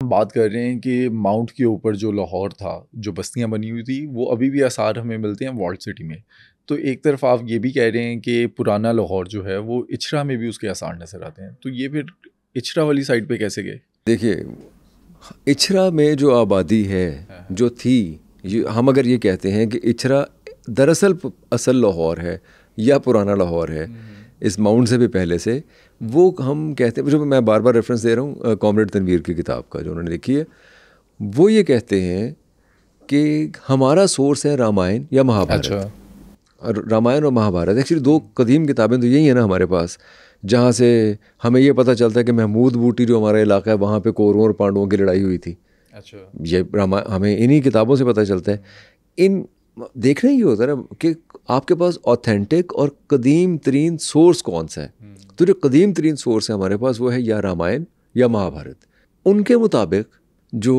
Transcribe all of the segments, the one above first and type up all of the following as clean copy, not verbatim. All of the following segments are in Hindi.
बात कर रहे हैं कि माउंट के ऊपर जो लाहौर था, जो बस्तियां बनी हुई थी, वो अभी भी आसार हमें मिलते हैं वॉल्ड सिटी में। तो एक तरफ आप ये भी कह रहे हैं कि पुराना लाहौर जो है वो इचरा में भी उसके आसार नज़र आते हैं, तो ये फिर इचरा वाली साइड पे कैसे गए? देखिए, इचरा में जो आबादी है हाँ। जो थी, हम अगर ये कहते हैं कि इचरा दरअसल असल लाहौर है या पुराना लाहौर है, इस माउंट से भी पहले से, वो हम कहते हैं, जो मैं बार बार रेफरेंस दे रहा हूँ कॉमरेड तनवीर की किताब का जो उन्होंने लिखी है, वो ये कहते हैं कि हमारा सोर्स है रामायण या महाभारत। अच्छा। और रामायण और महाभारत एक्चुअली दो कदीम किताबें तो यही है ना हमारे पास, जहाँ से हमें ये पता चलता है कि महमूद बूटी जो हमारा इलाका है वहाँ पे कौरवों और पांडवों की लड़ाई हुई थी। अच्छा। ये हमें इन्हीं किताबों से पता चलता है। इन देखना ही होता है ना कि आपके पास ऑथेंटिक और कदीम तरीन सोर्स कौन सा है। तो जो कदीम तरीन सोर्स है हमारे पास वो है या रामायण या महाभारत। उनके मुताबिक जो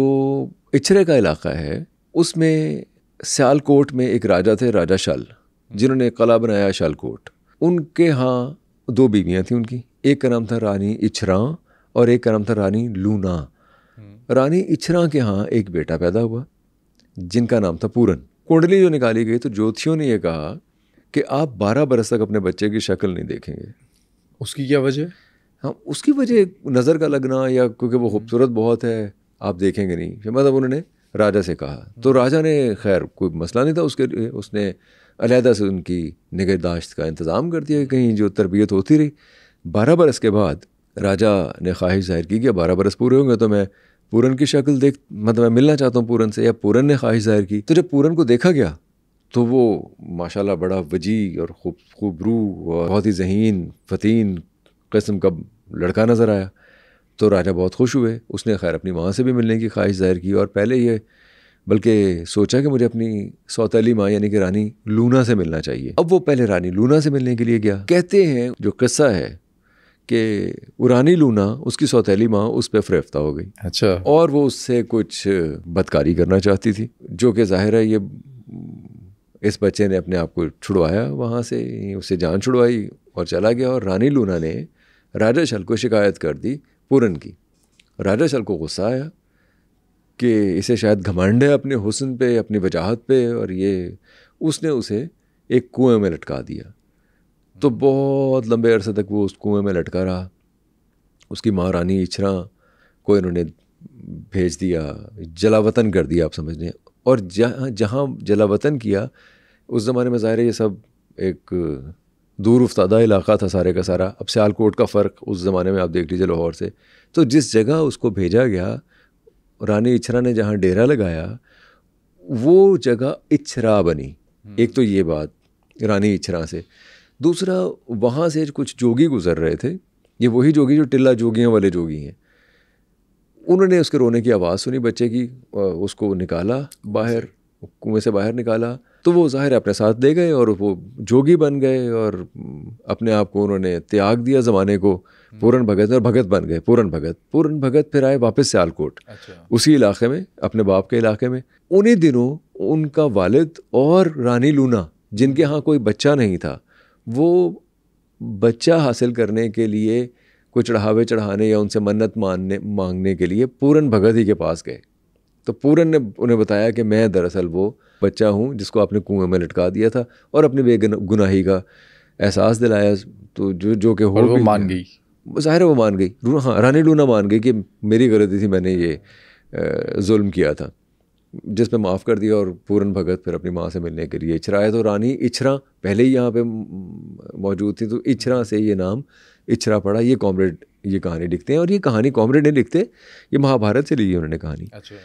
इचरे का इलाका है उसमें सियालकोट में एक राजा थे, राजा शल, जिन्होंने कला बनाया शालकोट। उनके यहाँ दो बीवियाँ थी उनकी, एक का नाम था रानी इचरा और एक का नाम था रानी लूना। रानी इचरा के यहाँ एक बेटा पैदा हुआ जिनका नाम था पूरन। कुंडली जो निकाली गई तो ज्योतिषियों ने यह कहा कि आप 12 बरस तक अपने बच्चे की शक्ल नहीं देखेंगे। उसकी क्या वजह? हाँ, उसकी वजह नज़र का लगना या क्योंकि वो खूबसूरत बहुत है, आप देखेंगे नहीं, मतलब उन्होंने राजा से कहा। तो राजा ने खैर कोई मसला नहीं था उसके लिए, उसने अलहदा से उनकी निगहदाश्त का इंतज़ाम कर दिया कि कहीं जो तरबियत होती रही। 12 बरस के बाद राजा ने ख्वाहिश जाहिर की कि 12 बरस पूरे होंगे तो मैं पूरन की शक्ल देख, मतलब मैं मिलना चाहता हूँ पूरन से। या पूरन ने ख्वाहिश जाहिर की। तो जब पूरन को देखा गया तो वो माशाल्लाह बड़ा वजी और खूबरू और बहुत ही ज़हीन फतीन किस्म का लड़का नज़र आया। तो राजा बहुत खुश हुए। उसने खैर अपनी माँ से भी मिलने की ख्वाहिश जाहिर की और पहले ये बल्कि सोचा कि मुझे अपनी सौतेली माँ यानी कि रानी लूना से मिलना चाहिए। अब वो पहले रानी लूना से मिलने के लिए गया। कहते हैं जो किस्सा है कि वो रानी लूना, उसकी सौतेली माँ उस पर फ़रेफ्ता हो गई। अच्छा। और वो उससे कुछ बदकारी करना चाहती थी, जो कि जाहिर है ये इस बच्चे ने अपने आप को छुड़वाया वहाँ से, उससे जान छुड़वाई और चला गया। और रानी लूना ने राजा शल को शिकायत कर दी पूरन की। राजा शल को गुस्सा आया कि इसे शायद घमंड है अपने हुस्न पे, अपनी वजाहत पे, और ये उसने उसे एक कुएं में लटका दिया। तो बहुत लंबे अरसे तक वो उस कुएं में लटका रहा। उसकी माँ रानी इचरा को इन्होंने भेज दिया, जलावतन कर दिया आप समझ लें। और जहाँ जलावतन किया, उस ज़माने में ज़ाहिर है ये सब एक दूर उफ्तादा इलाका था सारे का सारा। अब सियालकोट का फ़र्क उस ज़माने में आप देख लीजिए लाहौर से। तो जिस जगह उसको भेजा गया, रानी इचरा ने जहाँ डेरा लगाया, वो जगह इचरा बनी। एक तो ये बात रानी इचरा से। दूसरा, वहाँ से कुछ जोगी गुजर रहे थे, ये वही जोगी जो टिल्ला जोगियाँ वाले जोगी हैं। उन्होंने उसके रोने की आवाज़ सुनी बच्चे की, उसको निकाला बाहर, कुएं से बाहर निकाला। तो वो ज़ाहिर अपने साथ ले गए और वो जोगी बन गए और अपने आप को उन्होंने त्याग दिया ज़माने को। पूरन भगत और भगत बन गए। पूरन भगत फिर आए वापस सियालकोट। अच्छा। उसी इलाके में, अपने बाप के इलाके में। उन्हीं दिनों उनका वालिद और रानी लूना, जिनके यहाँ कोई बच्चा नहीं था, वो बच्चा हासिल करने के लिए कोई चढ़ावे चढ़ाने या उनसे मन्नत मांगने के लिए पूरन भगत ही के पास गए। तो पूरन ने उन्हें बताया कि मैं दरअसल वो बच्चा हूँ जिसको आपने कुएं में लटका दिया था, और अपनी बेगुनाही का एहसास दिलाया। तो जो कि हो, वो मान गई। ज़ाहिर है वो मान गई। हाँ, रानी लूना मान गई कि मेरी गलती थी, मैंने ये जुल्म किया था, जिसमें माफ़ कर दिया। और पूरन भगत फिर अपनी माँ से मिलने के लिए इचरा आए। तो रानी इचरा पहले ही यहाँ पे मौजूद थी, तो इचरा से ये नाम इचरा पड़ा। ये कॉमरेड ये कहानी लिखते हैं, और ये कहानी कॉमरेड नहीं लिखते, ये महाभारत से ली है उन्होंने कहानी। अच्छा।